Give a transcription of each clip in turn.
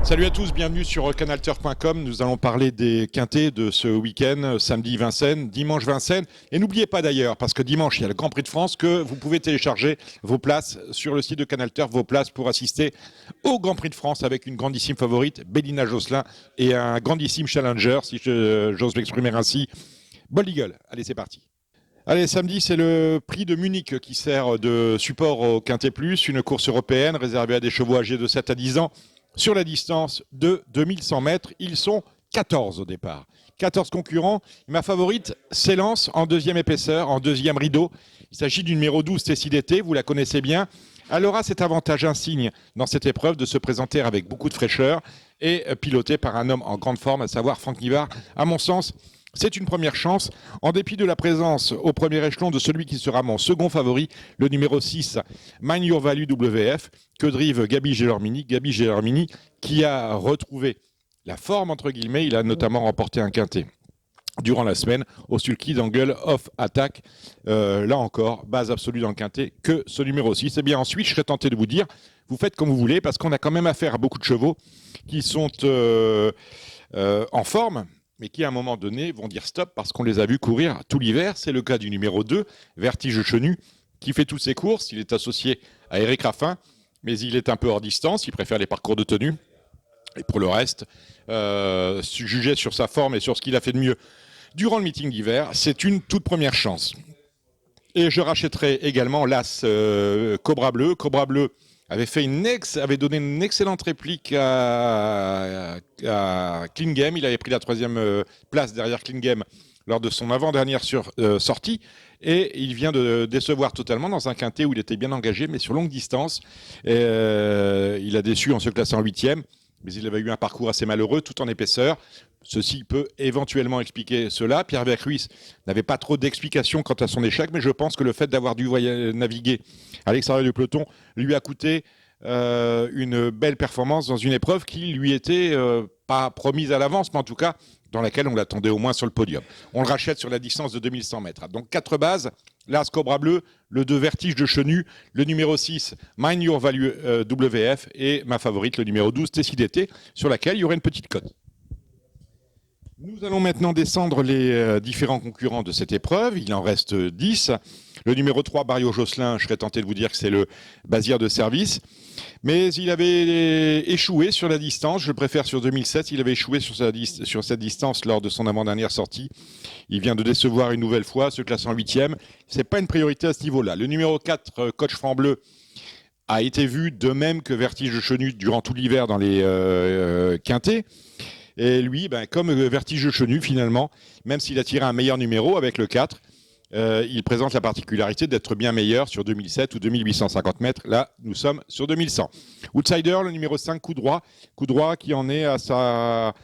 Salut à tous, bienvenue sur canalturf.com. Nous allons parler des quintés de ce week-end, samedi Vincennes, dimanche Vincennes. Et n'oubliez pas d'ailleurs, parce que dimanche il y a le Grand Prix de France, que vous pouvez télécharger vos places sur le site de Canalturf, vos places pour assister au Grand Prix de France avec une grandissime favorite, Bélina Josselin, et un grandissime challenger, si j'ose m'exprimer ainsi, Bold Eagle. Allez, c'est parti. Allez, samedi, c'est le prix de Munich qui sert de support au Quintet Plus, une course européenne réservée à des chevaux âgés de 7 à 10 ans. Sur la distance de 2100 mètres, ils sont 14 au départ. 14 concurrents. Ma favorite s'élance en deuxième épaisseur, en deuxième rideau. Il s'agit du numéro 12, Tessie d'été, vous la connaissez bien. Elle aura cet avantage insigne dans cette épreuve de se présenter avec beaucoup de fraîcheur et pilotée par un homme en grande forme, à savoir Franck Nivard. À mon sens, c'est une première chance, en dépit de la présence au premier échelon de celui qui sera mon second favori, le numéro 6, Mind Your Value WF, que drive Gabi Gelormini. Gabi Gelormini qui a retrouvé la forme, entre guillemets. Il a notamment remporté un quintet durant la semaine au sulky d'Angle of Attack. Là encore, base absolue dans le quintet que ce numéro 6. Et bien ensuite, je serais tenté de vous dire, vous faites comme vous voulez, parce qu'on a quand même affaire à beaucoup de chevaux qui sont en forme, mais qui à un moment donné vont dire stop parce qu'on les a vus courir tout l'hiver. C'est le cas du numéro 2, Vertige Chenu, qui fait toutes ses courses. Il est associé à Eric Raffin, mais il est un peu hors distance, il préfère les parcours de tenue. Et pour le reste, jugé sur sa forme et sur ce qu'il a fait de mieux durant le meeting d'hiver, c'est une toute première chance. Et je rachèterai également l'As Cobra Bleu. Cobra Bleu avait donné une excellente réplique à Clean Game. Il avait pris la troisième place derrière Clean Game lors de son avant-dernière sortie. Et il vient de décevoir totalement dans un quintet où il était bien engagé, mais sur longue distance. Il a déçu en se classant 8e, mais il avait eu un parcours assez malheureux, tout en épaisseur. Ceci peut éventuellement expliquer cela. Pierre Vercruis n'avait pas trop d'explications quant à son échec, mais je pense que le fait d'avoir dû naviguer à l'extérieur du peloton lui a coûté une belle performance dans une épreuve qui lui était pas promise à l'avance, mais en tout cas dans laquelle on l'attendait au moins sur le podium. On le rachète sur la distance de 2100 mètres. Donc 4 bases, l'As Cobra Bleu, le 2 Vertige de Chenu, le numéro 6 Mind Your Value WF et ma favorite, le numéro 12 Tessie d'été, sur laquelle il y aurait une petite cote. Nous allons maintenant descendre les différents concurrents de cette épreuve. Il en reste 10. Le numéro 3, Barrio Josselin, je serais tenté de vous dire que c'est le Bazir de service. Mais il avait échoué sur la distance. Je préfère sur 2007. Il avait échoué sur cette distance lors de son avant-dernière sortie. Il vient de décevoir une nouvelle fois, se classe en 8e. Ce n'est pas une priorité à ce niveau-là. Le numéro 4, Coach Franc-Bleu, a été vu de même que Vertige de Chenu durant tout l'hiver dans les quintets. Et lui, comme Vertige Chenu, finalement, même s'il a tiré un meilleur numéro avec le 4, il présente la particularité d'être bien meilleur sur 2007 ou 2850 mètres. Là, nous sommes sur 2100. Outsider, le numéro 5, Coup droit qui en est à sa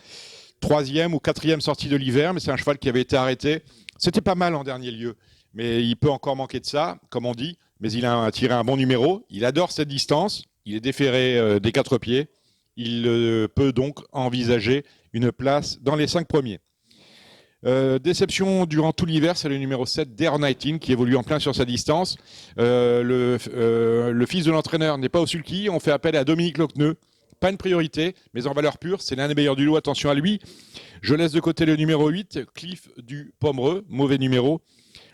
3e ou 4e sortie de l'hiver, mais c'est un cheval qui avait été arrêté. C'était pas mal en dernier lieu, mais il peut encore manquer de ça, comme on dit, mais il a tiré un bon numéro. Il adore cette distance, il est déféré des 4 pieds. Il peut donc envisager une place dans les 5 premiers. Déception durant tout l'hiver, c'est le numéro 7, Dare 19, qui évolue en plein sur sa distance. Le fils de l'entraîneur n'est pas au sulky. On fait appel à Dominique Locneux. Pas une priorité, mais en valeur pure, c'est l'un des meilleurs du lot. Attention à lui. Je laisse de côté le numéro 8, Cliff du Pomereux, mauvais numéro.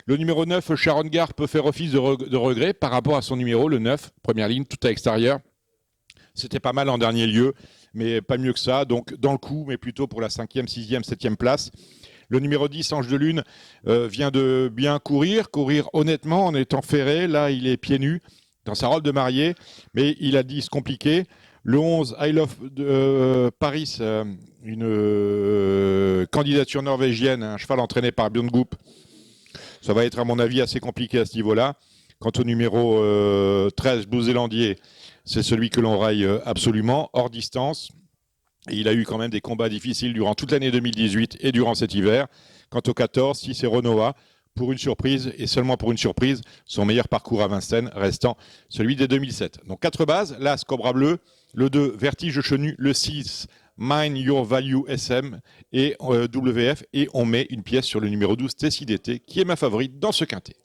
Le numéro 9, Sharon Gare, peut faire office de regret par rapport à son numéro, le 9, première ligne, tout à l'extérieur. C'était pas mal en dernier lieu, mais pas mieux que ça. Donc dans le coup, mais plutôt pour la 5e, 6e, 7e place. Le numéro 10, Ange de Lune, vient de bien courir honnêtement en étant ferré. Là, il est pieds nus dans sa robe de mariée, mais il a dit se compliquer. Le 11, I Love Paris, une candidature norvégienne, un cheval entraîné par Björn Goop. Ça va être à mon avis assez compliqué à ce niveau-là. Quant au numéro 13, Blue Zélandier, c'est celui que l'on raille absolument, hors distance. Et il a eu quand même des combats difficiles durant toute l'année 2018 et durant cet hiver. Quant au 14, si c'est Renoir, pour une surprise, et seulement pour une surprise, son meilleur parcours à Vincennes restant celui des 2007. Donc 4 bases, l'As Cobra Bleu, le 2 Vertige Chenu, le 6 Mind Your Value SM et WF, et on met une pièce sur le numéro 12 Tessie d'été, qui est ma favorite dans ce quintet.